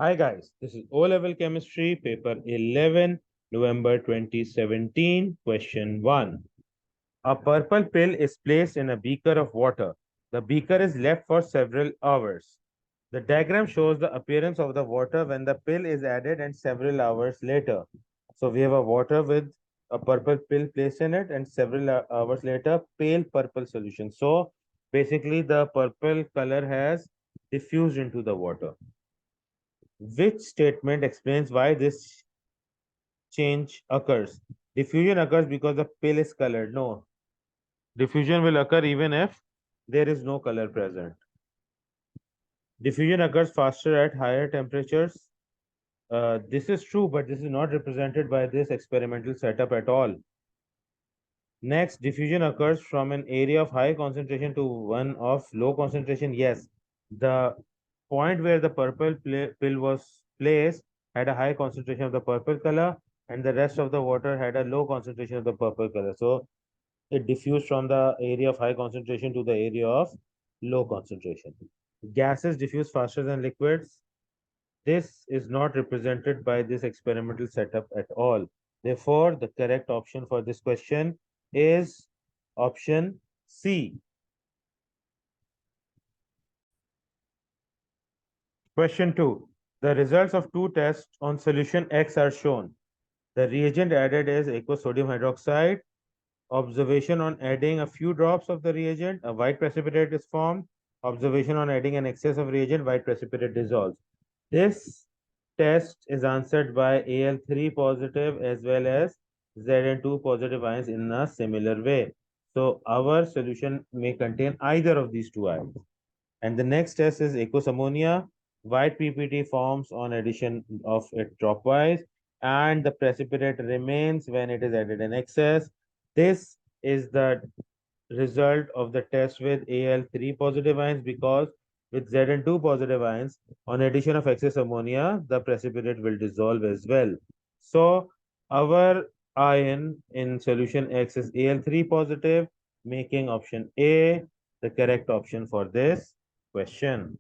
Hi guys, this is O-Level Chemistry, paper 11, November 2017, question 1. A purple pill is placed in a beaker of water. The beaker is left for several hours. The diagram shows the appearance of the water when the pill is added and several hours later. So we have a water with a purple pill placed in it and several hours later, pale purple solution. So basically the purple color has diffused into the water. Which statement explains why this change occurs? Diffusion occurs because the pill is colored. No, diffusion will occur even if there is no color present. Diffusion occurs faster at higher temperatures. This is true, but this is not represented by this experimental setup at all. Next, diffusion occurs from an area of high concentration to one of low concentration. Yes, the point where the purple pill was placed had a high concentration of the purple color, and the rest of the water had a low concentration of the purple color. So it diffused from the area of high concentration to the area of low concentration. Gases diffuse faster than liquids. This is not represented by this experimental setup at all. Therefore, the correct option for this question is option C. Question 2. The results of two tests on solution X are shown. The reagent added is aqueous sodium hydroxide. Observation on adding a few drops of the reagent, a white precipitate is formed. Observation on adding an excess of reagent, white precipitate dissolves. This test is answered by Al3 positive as well as Zn2 positive ions in a similar way. So our solution may contain either of these two ions. And the next test is aqueous ammonia. White PPT forms on addition of it dropwise, and the precipitate remains when it is added in excess. This is the result of the test with Al3 positive ions, because with Zn2 positive ions, on addition of excess ammonia, the precipitate will dissolve as well. So our ion in solution X is Al3 positive, making option A the correct option for this question.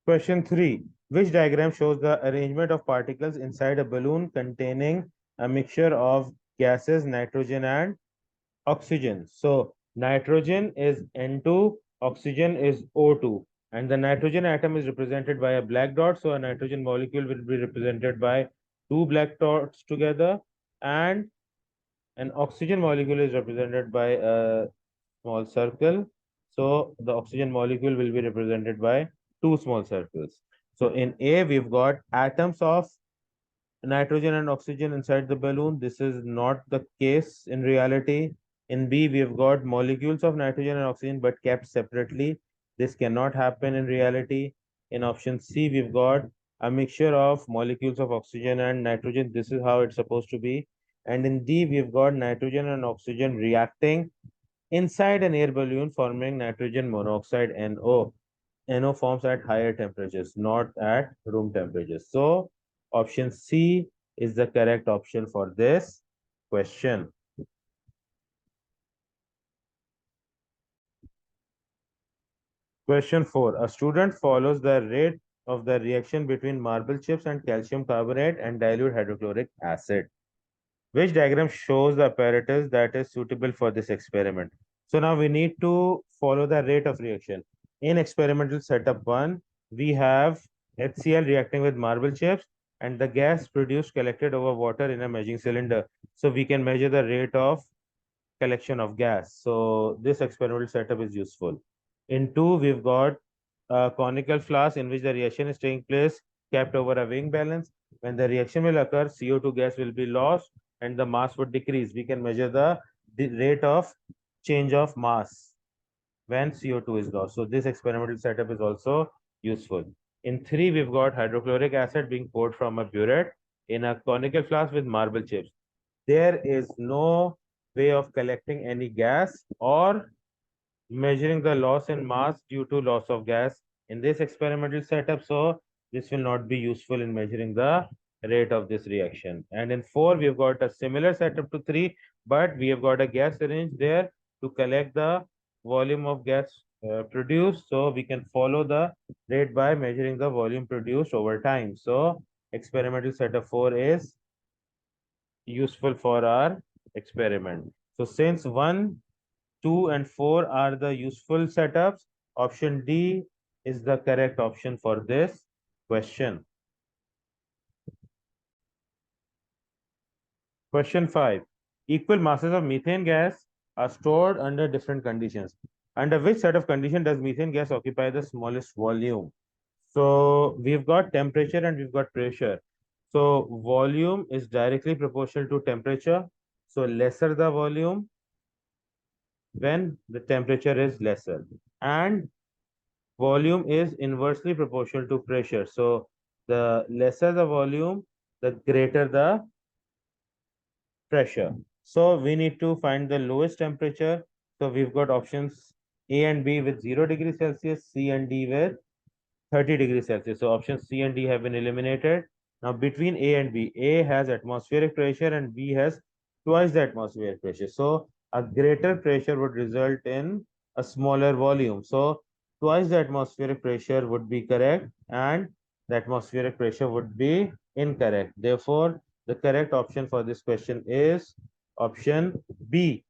Question 3. Which diagram shows the arrangement of particles inside a balloon containing a mixture of gases, nitrogen and oxygen? So nitrogen is N2, oxygen is O2, and the nitrogen atom is represented by a black dot. So a nitrogen molecule will be represented by two black dots together, and an oxygen molecule is represented by a small circle. So the oxygen molecule will be represented by two small circles. So in A, we've got atoms of nitrogen and oxygen inside the balloon. This is not the case in reality. In B, we've got molecules of nitrogen and oxygen but kept separately. This cannot happen in reality. In option C, we've got a mixture of molecules of oxygen and nitrogen. This is how it's supposed to be. And in D, we've got nitrogen and oxygen reacting inside an air balloon, forming nitrogen monoxide NO. NO forms at higher temperatures, not at room temperatures. So option C is the correct option for this question. Question 4. A student follows the rate of the reaction between marble chips and calcium carbonate and dilute hydrochloric acid. Which diagram shows the apparatus that is suitable for this experiment? So now we need to follow the rate of reaction. In experimental setup 1, we have HCl reacting with marble chips and the gas produced collected over water in a measuring cylinder. So we can measure the rate of collection of gas. So this experimental setup is useful. In 2, we've got a conical flask in which the reaction is taking place, kept over a weighing balance. When the reaction will occur, CO2 gas will be lost and the mass would decrease. We can measure the rate of change of mass when CO2 is lost. So this experimental setup is also useful. In 3, we've got hydrochloric acid being poured from a burette in a conical flask with marble chips. There is no way of collecting any gas or measuring the loss in mass due to loss of gas in this experimental setup. So this will not be useful in measuring the rate of this reaction. And in 4, we've got a similar setup to 3, but we have got a gas syringe there to collect the volume of gas produced. So we can follow the rate by measuring the volume produced over time. So experimental setup 4 is useful for our experiment. So since 1, 2, and 4 are the useful setups, option D is the correct option for this question. Question 5. Equal masses of methane gas are stored under different conditions. Under which set of condition does methane gas occupy the smallest volume? So we've got temperature and we've got pressure. So volume is directly proportional to temperature. So lesser the volume when the temperature is lesser. And volume is inversely proportional to pressure. So the lesser the volume, the greater the pressure. So we need to find the lowest temperature. So we've got options A and B with 0 degrees Celsius, C and D with 30 degrees Celsius. So options C and D have been eliminated. Now between A and B, A has atmospheric pressure and B has twice the atmospheric pressure. So a greater pressure would result in a smaller volume. So twice the atmospheric pressure would be correct and the atmospheric pressure would be incorrect. Therefore, the correct option for this question is option B.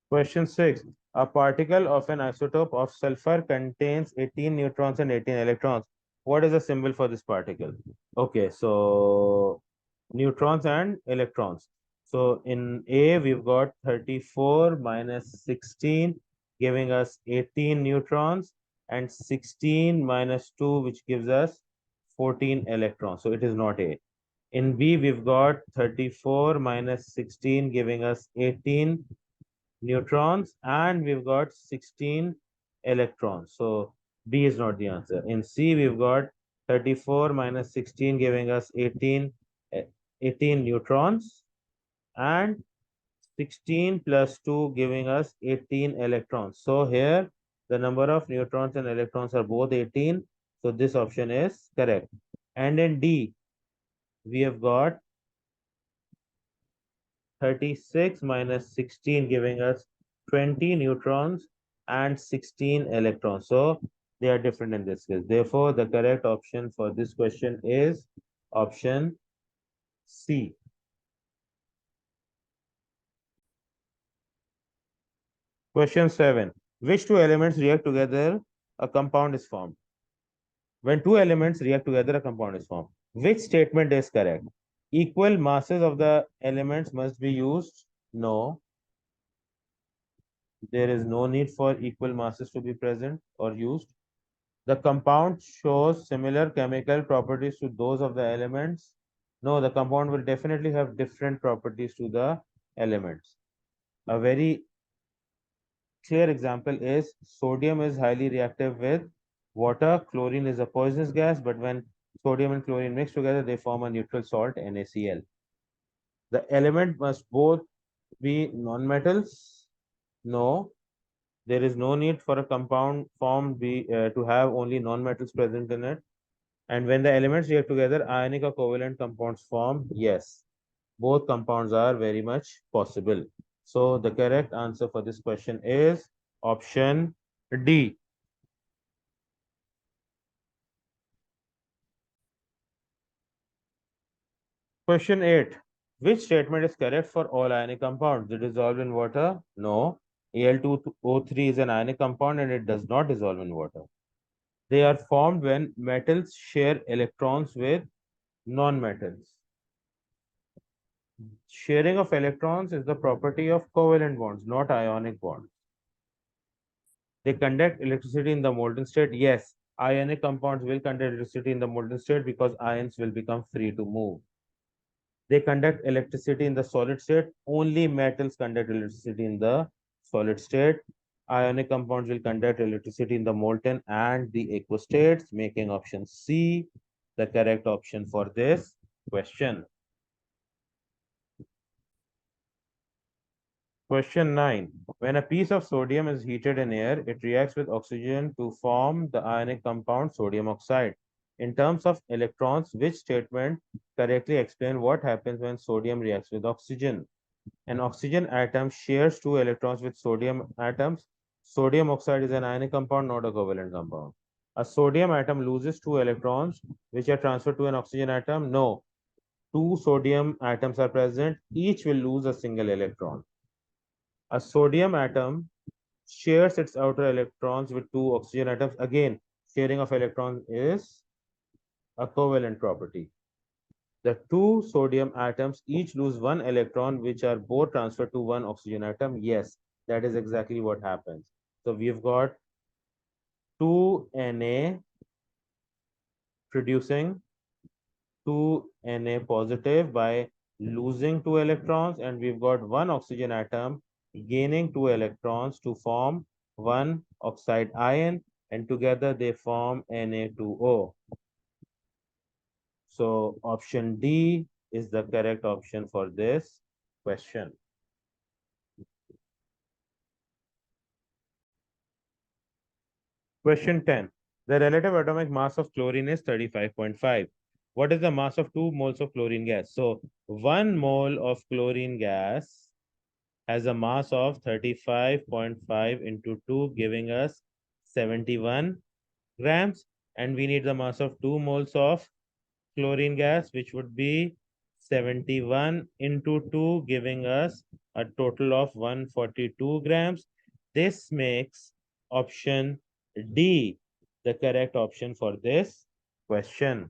Question 6. A particle of an isotope of sulfur contains 18 neutrons and 18 electrons. What is the symbol for this particle? Okay, so neutrons and electrons. So in A, we've got 34 minus 16, giving us 18 neutrons, and 16 minus 2, which gives us 14 electrons. So it is not A. In B, we've got 34 minus 16, giving us 18 neutrons, and we've got 16 electrons. So B is not the answer. In C, we've got 34 minus 16 giving us 18 neutrons, and 16 plus 2 giving us 18 electrons. So here the number of neutrons and electrons are both 18. So this option is correct. And in D, we have got 36 minus 16 giving us 20 neutrons and 16 electrons. So they are different in this case. Therefore, the correct option for this question is option C. Question 7. Which two elements react together? A compound is formed. When two elements react together, a compound is formed. Which statement is correct? Equal masses of the elements must be used? No. There is no need for equal masses to be present or used. The compound shows similar chemical properties to those of the elements. No, the compound will definitely have different properties to the elements. A very clear example is sodium is highly reactive with water. Chlorine is a poisonous gas, but when sodium and chlorine mix together, they form a neutral salt, NaCl. The element must both be nonmetals. No, there is no need for a compound formed to have only nonmetals present in it. And when the elements react together, ionic or covalent compounds form. Yes, both compounds are very much possible. So the correct answer for this question is option D. Question 8. Which statement is correct for all ionic compounds? They dissolve in water? No. Al2O3 is an ionic compound and it does not dissolve in water. They are formed when metals share electrons with non-metals. Sharing of electrons is the property of covalent bonds, not ionic bonds. They conduct electricity in the molten state. Yes, ionic compounds will conduct electricity in the molten state because ions will become free to move. They conduct electricity in the solid state. Only metals conduct electricity in the solid state. Ionic compounds will conduct electricity in the molten and the aqueous states, making option C the correct option for this question. Question 9. When a piece of sodium is heated in air, it reacts with oxygen to form the ionic compound sodium oxide. In terms of electrons, which statement correctly explain what happens when sodium reacts with oxygen? An oxygen atom shares two electrons with sodium atoms. Sodium oxide is an ionic compound, not a covalent compound. A sodium atom loses two electrons, which are transferred to an oxygen atom. No, two sodium atoms are present. Each will lose a single electron. A sodium atom shares its outer electrons with two oxygen atoms. Again, sharing of electrons is a covalent property. The two sodium atoms each lose one electron, which are both transferred to one oxygen atom. Yes, that is exactly what happens. So we've got 2Na producing 2Na positive by losing two electrons, and we've got one oxygen atom gaining two electrons to form one oxide ion, and together they form Na2O. So option D is the correct option for this question. Question 10. The relative atomic mass of chlorine is 35.5. What is the mass of 2 moles of chlorine gas? So 1 mole of chlorine gas has a mass of 35.5 into 2, giving us 71 grams. And we need the mass of 2 moles of chlorine gas, which would be 71 into 2, giving us a total of 142 grams. This makes option D the correct option for this question.